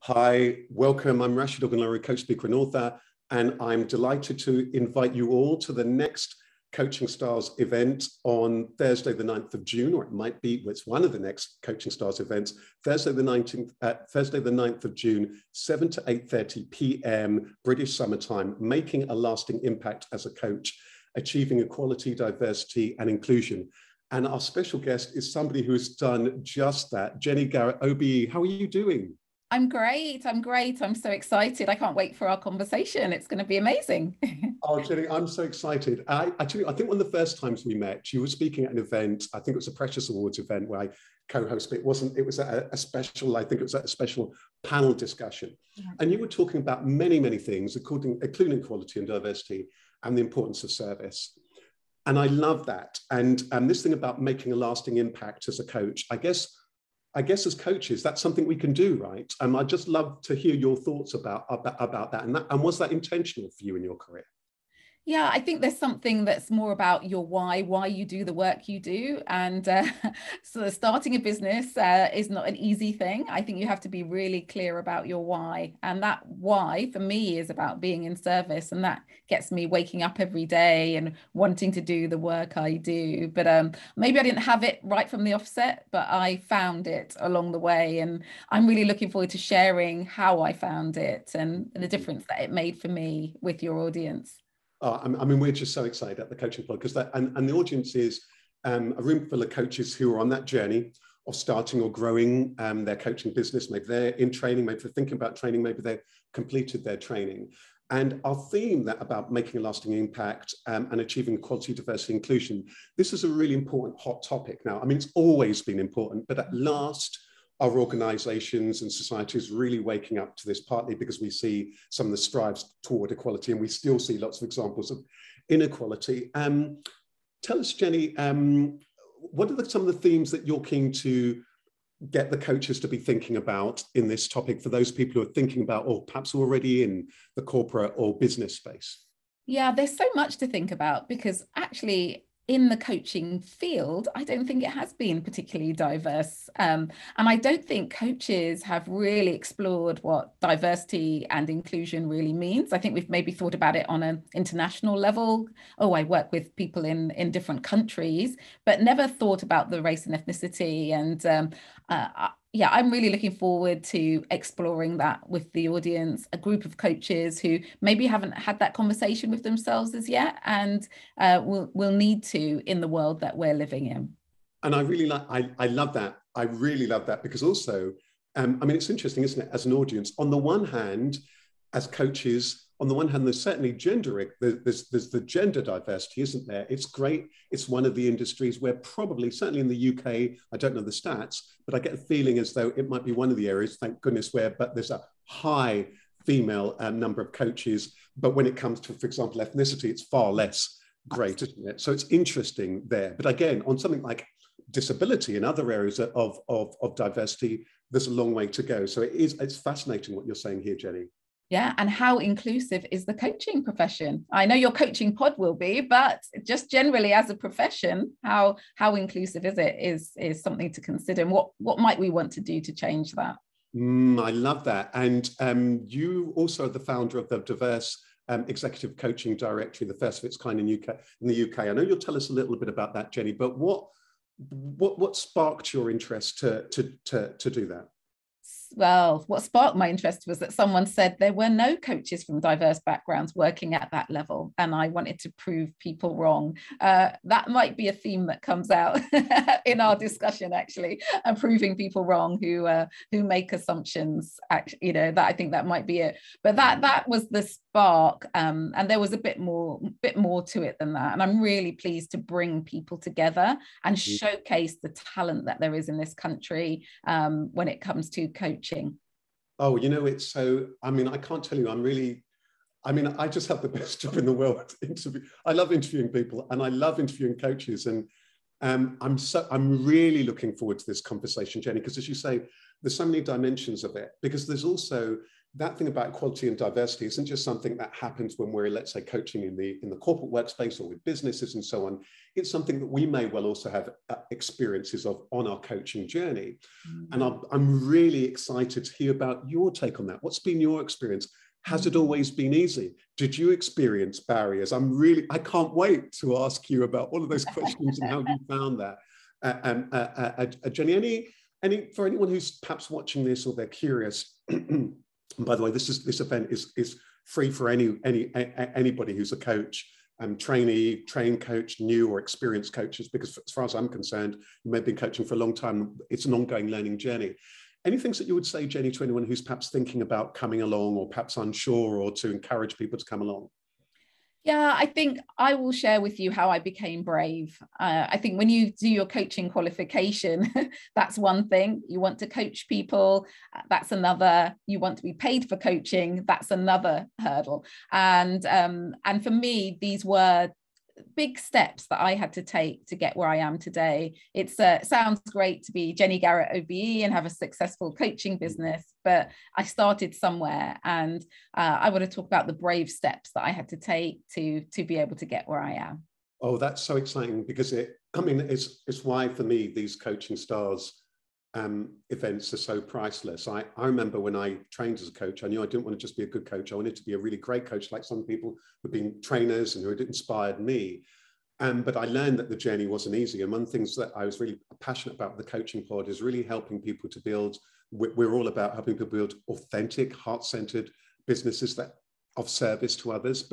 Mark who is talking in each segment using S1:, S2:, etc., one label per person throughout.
S1: Hi, welcome. I'm Rasheed Ogunlaru, coach, speaker, and author, and I'm delighted to invite you all to the next Coaching Stars event on Thursday, the 9th of June, or it might be, it's one of the next Coaching Stars events, Thursday, the 9th of June, 7 to 8:30 p.m. British summertime, making a lasting impact as a coach, achieving equality, diversity, and inclusion. And our special guest is somebody who has done just that, Jenny Garrett OBE. How are you doing?
S2: I'm great. I'm so excited. I can't wait for our conversation. It's going to be amazing.
S1: Oh, Jenny, I'm so excited. I think one of the first times we met, you were speaking at an event. I think it was a Precious Awards event where I co-hosted. It was a special, I think it was a special panel discussion. Yeah. And you were talking about many, many things, including equality and diversity and the importance of service. And I love that. And this thing about making a lasting impact as a coach, I guess as coaches, that's something we can do, right? I'd just love to hear your thoughts about that. And was that intentional for you in your career?
S2: Yeah, I think there's something that's more about your why you do the work you do. And so starting a business is not an easy thing. I think you have to be really clear about your why. And that why for me is about being in service. And that gets me waking up every day and wanting to do the work I do. But maybe I didn't have it right from the offset, but I found it along the way. And I'm really looking forward to sharing how I found it and the difference that it made for me with your audience.
S1: I mean, we're just so excited at the Coaching Pod because and the audience is a room full of coaches who are on that journey of starting or growing their coaching business. Maybe they're in training, maybe they're thinking about training, maybe they've completed their training. And our theme that about making a lasting impact and achieving equality, diversity, inclusion, this is a really important hot topic now. I mean, it's always been important, but at last, our organizations and societies really waking up to this, partly because we see some of the strides toward equality and we still see lots of examples of inequality. Tell us, Jenny, what are some of the themes that you're keen to get the coaches to be thinking about in this topic for those people who are thinking about or perhaps already in the corporate or business space?
S2: Yeah, there's so much to think about because actually in the coaching field, I don't think it has been particularly diverse. And I don't think coaches have really explored what diversity and inclusion really means. I think we've maybe thought about it on an international level. Oh, I work with people in different countries, but never thought about the race and ethnicity. And yeah, I'm really looking forward to exploring that with the audience, a group of coaches who maybe haven't had that conversation with themselves as yet and will need to in the world that we're living in.
S1: And I really I love that. I really love that because also, I mean, it's interesting, isn't it, as an audience, on the one hand, as coaches, on the one hand, there's certainly there's the gender diversity, isn't there? It's great. It's one of the industries where probably, certainly in the UK, I don't know the stats, but I get a feeling as though it might be one of the areas, thank goodness, but there's a high female number of coaches. But when it comes to, for example, ethnicity, it's far less great, isn't it? So it's interesting there. But again, on something like disability and other areas of diversity, there's a long way to go. So it's fascinating what you're saying here, Jenny.
S2: Yeah, and how inclusive is the coaching profession? I know your coaching pod will be, but just generally as a profession, how inclusive is it is something to consider. And what might we want to do to change that?
S1: I love that. And you also are the founder of the Diverse Executive Coaching Directory, the first of its kind in the UK. I know you'll tell us a little bit about that, Jenny, but what sparked your interest to do that?
S2: Well, what sparked my interest was that someone said there were no coaches from diverse backgrounds working at that level, and I wanted to prove people wrong. That might be a theme that comes out in our discussion, actually, and proving people wrong who make assumptions. Actually, that I think that might be it. But that was the spark, and there was a bit more to it than that. And I'm really pleased to bring people together and showcase the talent that there is in this country when it comes to coaching.
S1: Oh, it's so, I mean, I can't tell you, I just have the best job in the world. I love interviewing people and I love interviewing coaches. And I'm really looking forward to this conversation, Jenny, because as you say, there's so many dimensions of it, because there's also that thing about equality and diversity isn't just something that happens when we're, let's say, coaching in the corporate workspace or with businesses and so on. It's something that we may well also have experiences of on our coaching journey. And I'm really excited to hear about your take on that. What's been your experience? Has it always been easy? Did you experience barriers? I can't wait to ask you about all of those questions and how you found that. Jenny, for anyone who's perhaps watching this or they're curious, and by the way, this event is free for anybody who's a coach, trainee, trained coach, new or experienced coaches, because as far as I'm concerned, you may have been coaching for a long time. It's an ongoing learning journey. Any things that you would say, Jenny, to anyone who's perhaps thinking about coming along or perhaps unsure, or to encourage people to come along?
S2: Yeah, I think I will share with you how I became brave. I think when you do your coaching qualification, that's one thing. You want to coach people, that's another. You want to be paid for coaching, that's another hurdle. And for me, these were big steps that I had to take to get where I am today. It sounds great to be Jenny Garrett OBE and have a successful coaching business, but I started somewhere, and I want to talk about the brave steps that I had to take to be able to get where I am.
S1: Oh, that's so exciting, because it's why for me these Coaching Stars events are so priceless. I remember when I trained as a coach, I knew I didn't want to just be a good coach. I wanted to be a really great coach, like some people who've been trainers and who had inspired me. But I learned that the journey wasn't easy. And one of the things that I was really passionate about with the coaching pod is really helping people to build. We're all about helping people build authentic, heart-centered businesses that of service to others.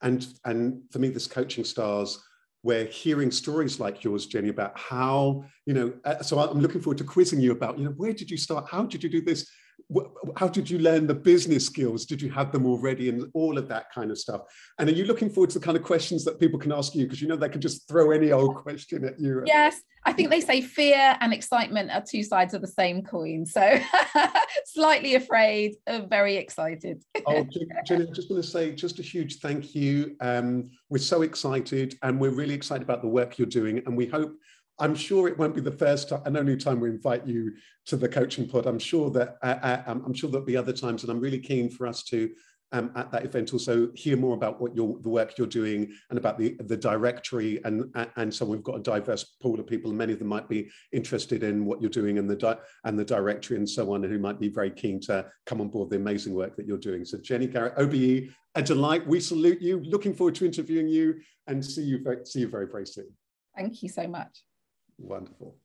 S1: And for me, this Coaching Stars, we're hearing stories like yours, Jenny, about how, so I'm looking forward to quizzing you about, where did you start? How did you do this? How did you learn the business skills? Did you have them already, and all of that kind of stuff? And are you looking forward to the kind of questions that people can ask you? Because they can just throw any old question at you.
S2: Yes, I think they say fear and excitement are two sides of the same coin. So slightly afraid, very excited.
S1: Oh, Jenny, I just want to say just a huge thank you. We're so excited, and we're really excited about the work you're doing. And I'm sure it won't be the first and only time we invite you to the coaching pod. I'm sure that there'll be other times, and I'm really keen for us to at that event also hear more about the work you're doing, and about the directory, and so we've got a diverse pool of people, and many of them might be interested in what you're doing and the directory and so on, and who might be very keen to come on board the amazing work that you're doing. So Jenny Garrett OBE, a delight. We salute you. Looking forward to interviewing you, and see you very, very soon.
S2: Thank you so much.
S1: Wonderful.